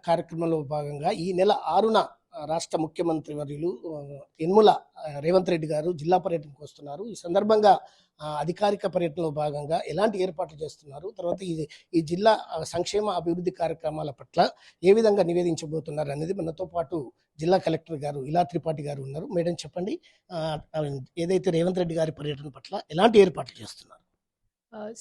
కార్యక్రమంలో భాగంగా ఈ నెల 6న రాష్ట్ర ముఖ్యమంత్రి వర్యులు యనుమల రేవంత్ రెడ్డి గారు జిల్లా పర్యటనకు వస్తున్నారు. ఈ సందర్భంగా అధికారిక పర్యటనలో భాగంగా ఎలాంటి ఏర్పాట్లు చేస్తున్నారు? తర్వాత ఈ జిల్లా సంక్షేమ అభివృద్ధి కార్యక్రమాల పట్ల ఏ విధంగా నివేదించబోతున్నారు అనేది మనతో పాటు జిల్లా కలెక్టర్ గారు ఇలా త్రిపాఠి గారు ఉన్నారు. మేడం చెప్పండి. ఏదైతే రేవంత్ రెడ్డి గారి పర్యటన పట్ల ఎలాంటి ఏర్పాట్లు చేస్తున్నారు?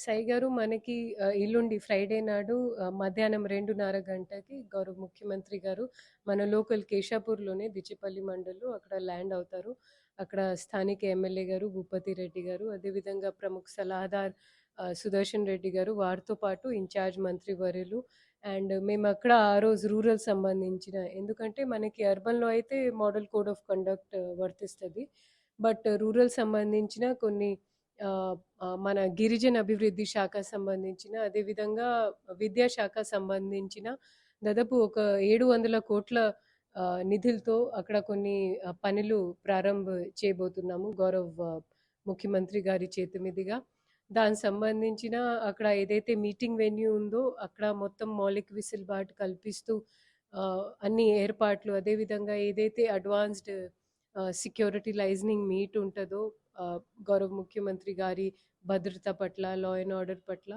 సాయి గారు మనకి ఎల్లుండి ఫ్రైడే నాడు మధ్యాహ్నం 2:30 గంటకి గౌరవ ముఖ్యమంత్రి గారు మన లోకల్ కేశాపూర్లోనే దిచ్చిపల్లి మండల్లో అక్కడ ల్యాండ్ అవుతారు. అక్కడ స్థానిక ఎమ్మెల్యే గారు భూపతి రెడ్డి గారు, అదేవిధంగా ప్రముఖ సలహాదార్ సుదర్శన్ రెడ్డి గారు, వారితో పాటు ఇన్ఛార్జ్ మంత్రి వర్యులు. అండ్ మేము అక్కడ ఆ రోజు రూరల్ సంబంధించిన, ఎందుకంటే మనకి అర్బన్లో అయితే మోడల్ కోడ్ ఆఫ్ కండక్ట్ వర్తిస్తుంది, బట్ రూరల్ సంబంధించిన కొన్ని మన గిరిజన అభివృద్ధి శాఖ సంబంధించిన, అదేవిధంగా విద్యాశాఖ సంబంధించిన దాదాపు ఒక 700 కోట్ల నిధులతో అక్కడ కొన్ని పనులు ప్రారంభ చేయబోతున్నాము గౌరవ్ ముఖ్యమంత్రి గారి చేతి మీదుగా. దానికి సంబంధించిన అక్కడ ఏదైతే మీటింగ్ వెన్యూ ఉందో అక్కడ మొత్తం మౌలిక వెసులుబాటు కల్పిస్తూ అన్ని ఏర్పాట్లు, అదేవిధంగా ఏదైతే అడ్వాన్స్డ్ సెక్యూరిటీ లైజనింగ్ మీట్ ఉంటుందో గౌరవ ముఖ్యమంత్రి గారి భద్రత పట్ల, లా అండ్ ఆర్డర్ పట్ల,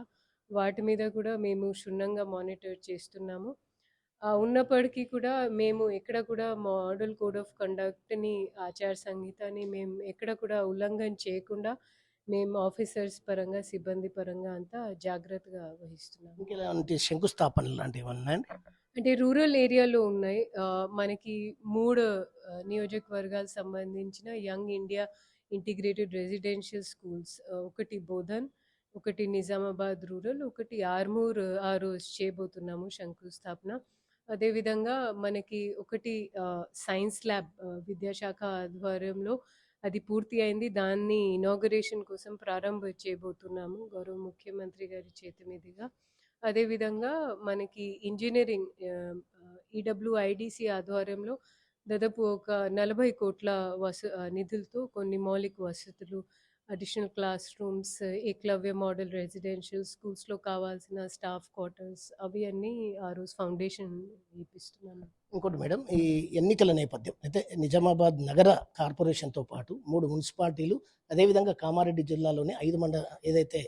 వాటి మీద కూడా మేము క్షుణ్ణంగా మానిటర్ చేస్తున్నాము. ఉన్నప్పటికీ కూడా మేము ఎక్కడ కూడా మోడల్ కోడ్ ఆఫ్ కండక్ట్ని, ఆచార సంహితని మేము ఎక్కడ కూడా ఉల్లంఘన చేయకుండా మేము ఆఫీసర్స్ పరంగా, సిబ్బంది పరంగా అంతా జాగ్రత్తగా వహిస్తున్నాము. ఇంకెలాంటి శంకుస్థాపనలు లాంటివి ఏమన్నా? అంటే రూరల్ ఏరియాలో ఉన్నాయి. మనకి 3 నియోజకవర్గాలకు సంబంధించిన young India integrated residential schools, ఒకటి బోధన్, ఒకటి నిజామాబాద్ రూరల్, ఒకటి ఆర్మూర్ ఆ రోజు చేయబోతున్నాము శంకుస్థాపన. అదేవిధంగా మనకి ఒకటి సైన్స్ ల్యాబ్ విద్యాశాఖ ఆధ్వర్యంలో అది పూర్తి అయింది. దాన్ని ఇనాగరేషన్ కోసం ప్రారంభం చేయబోతున్నాము గౌరవ ముఖ్యమంత్రి గారి చేతి మీదుగా. అదేవిధంగా మనకి ఇంజనీరింగ్ ఈడబ్ల్యూఐడిసి ఆధ్వర్యంలో దాదాపు ఒక 40 కోట్ల నిధులతో కొన్ని మౌలిక వసతులు, additional classrooms, Eklavya model residential స్కూల్స్లో కావాల్సిన స్టాఫ్ క్వార్టర్స్ అవి అన్నీ ఆ రోజు ఫౌండేషన్ వేపిస్తున్నాను. ఇంకోటి మేడం, ఈ ఎన్నికల నేపథ్యం అయితే నిజామాబాద్ నగర కార్పొరేషన్తో పాటు 3 మున్సిపాలిటీలు, అదేవిధంగా కామారెడ్డి జిల్లాలోని 5 ఏదైతే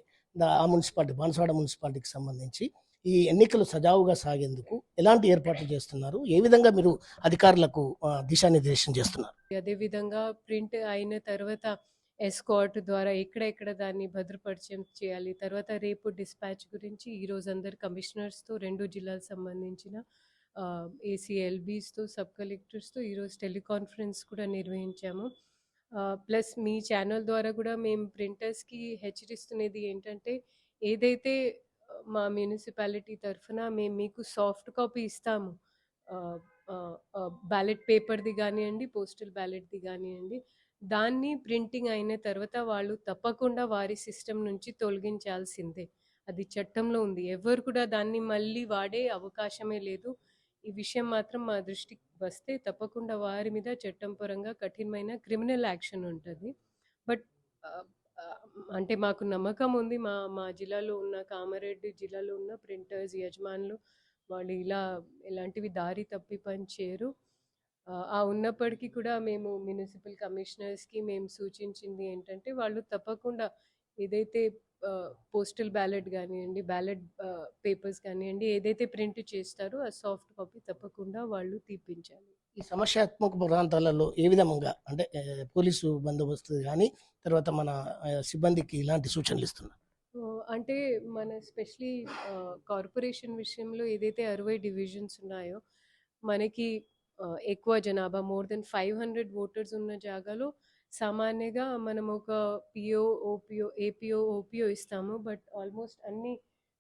ఆ మున్సిపాలిటీ బాన్స్వాడ మున్సిపాలిటీకి సంబంధించి ఈ ఎన్నికలు సజావుగా సాగేందుకు ఎలాంటి ఏర్పాట్లు చేస్తున్నారు? ఏ విధంగా మీరు అధికారులకు దిశానిర్దేశం చేస్తున్నారు? అదేవిధంగా ప్రింట్ అయిన తర్వాత ఎస్కాట్ ద్వారా ఎక్కడెక్కడ దాన్ని భద్రపరిచయం చేయాలి, తర్వాత రేపు డిస్పాచ్ గురించి ఈరోజు అందరు కమిషనర్స్తో 2 జిల్లాలకు సంబంధించిన ఏసీఎల్బీస్తో, సబ్ కలెక్టర్స్తో ఈరోజు టెలికాన్ఫరెన్స్ కూడా నిర్వహించాము. ప్లస్ మీ ఛానల్ ద్వారా కూడా మేము ప్రింటర్స్కి హెచ్చరిస్తున్నది ఏంటంటే, ఏదైతే మా మున్సిపాలిటీ తరఫున మేము మీకు సాఫ్ట్ కాపీ ఇస్తాము, బ్యాలెట్ పేపర్ది కానివ్వండి, పోస్టల్ బ్యాలెట్ది కానివ్వండి, దాన్ని ప్రింటింగ్ అయిన తర్వాత వాళ్ళు తప్పకుండా వారి సిస్టమ్ నుంచి తొలగించాల్సిందే. అది చట్టంలో ఉంది. ఎవరు కూడా దాన్ని మళ్ళీ వాడే అవకాశమే లేదు. ఈ విషయం మాత్రం మా దృష్టికి వస్తే తప్పకుండా వారి మీద చట్టం పరంగా కఠినమైన క్రిమినల్ యాక్షన్ ఉంటుంది. బట్ అంటే మాకు నమ్మకం ఉంది, మా మా జిల్లాలో ఉన్న, కామారెడ్డి జిల్లాలో ఉన్న ప్రింటర్స్ యజమానులు వాళ్ళు ఇలాంటివి దారి తప్పి పని చేయరు. ఉన్నప్పటికీ కూడా మేము మున్సిపల్ కమిషనర్స్కి మేము సూచించింది ఏంటంటే, వాళ్ళు తప్పకుండా ఏదైతే పోస్టల్ బ్యాలెట్ కానివ్వండి, బ్యాలెట్ పేపర్స్ కానివ్వండి, ఏదైతే ప్రింట్ చేస్తారో ఆ సాఫ్ట్ కాపీ తప్పకుండా వాళ్ళు తీపించాలి. ఈ సమస్యాత్మక ప్రాంతాలలో ఏ విధంగా అంటే పోలీసు బందోబస్తు కానీ, తర్వాత మన సిబ్బందికి ఇలాంటి సూచనలు ఇస్తున్నారు? అంటే మన స్పెషలీ కార్పొరేషన్ విషయంలో ఏదైతే 60 డివిజన్స్ ఉన్నాయో, మనకి ఎక్కువ జనాభా మోర్ దెన్ 500 ఓటర్స్ ఉన్న జాగాలో సామాన్యంగా మనం ఒక పిఓ, ఓపీఓ, ఏపీఓ, ఓపీఓ ఇస్తాము. బట్ ఆల్మోస్ట్ అన్ని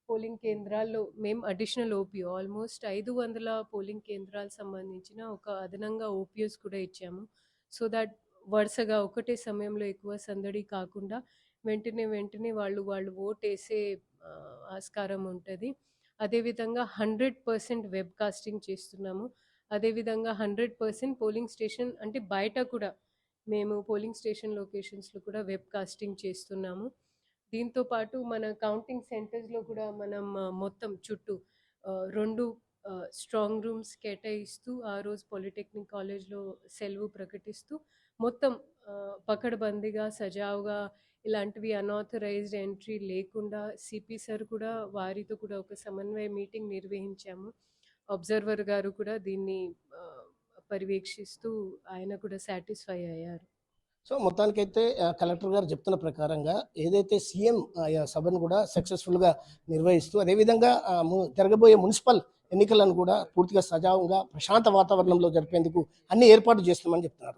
పోలింగ్ కేంద్రాల్లో మేము అడిషనల్ ఓపీఓ, ఆల్మోస్ట్ 500 పోలింగ్ కేంద్రాలకు సంబంధించిన ఒక అదనంగా ఓపీఓస్ కూడా ఇచ్చాము. సో దట్ వరుసగా ఒకటే సమయంలో ఎక్కువ సందడి కాకుండా వెంటనే వాళ్ళు ఓటేసే ఆస్కారం ఉంటుంది. అదేవిధంగా 100% వెబ్ కాస్టింగ్ చేస్తున్నాము. అదేవిధంగా 100% పోలింగ్ స్టేషన్ అంటే బయట కూడా మేము పోలింగ్ స్టేషన్ లొకేషన్స్లో కూడా వెబ్ కాస్టింగ్ చేస్తున్నాము. దీంతో పాటు మన కౌంటింగ్ సెంటర్స్లో కూడా మనం మొత్తం చుట్టూ 2 స్ట్రాంగ్ రూమ్స్ కేటాయిస్తూ ఆ రోజు పాలిటెక్నిక్ కాలేజ్లో సెలవు ప్రకటిస్తూ మొత్తం పకడ్బందీగా సజావుగా ఇలాంటివి అన్ఆథరైజ్డ్ ఎంట్రీ లేకుండా సిపి సార్ కూడా వారితో కూడా ఒక సమన్వయ మీటింగ్ నిర్వహించాము. అబ్జర్వర్ గారు కూడా దీన్ని పర్యవేక్షిస్తూ ఆయన కూడా సాటిస్ఫై అయ్యారు. సో మొత్తానికైతే కలెక్టర్ గారు చెప్తున్న ప్రకారంగా ఏదైతే సీఎం సభను కూడా సక్సెస్ఫుల్గా నిర్వహిస్తూ అదేవిధంగా జరగబోయే మున్సిపల్ ఎన్నికలను కూడా పూర్తిగా సజావుగా ప్రశాంత వాతావరణంలో జరిపేందుకు అన్ని ఏర్పాట్లు చేస్తున్నామని చెప్తున్నారు.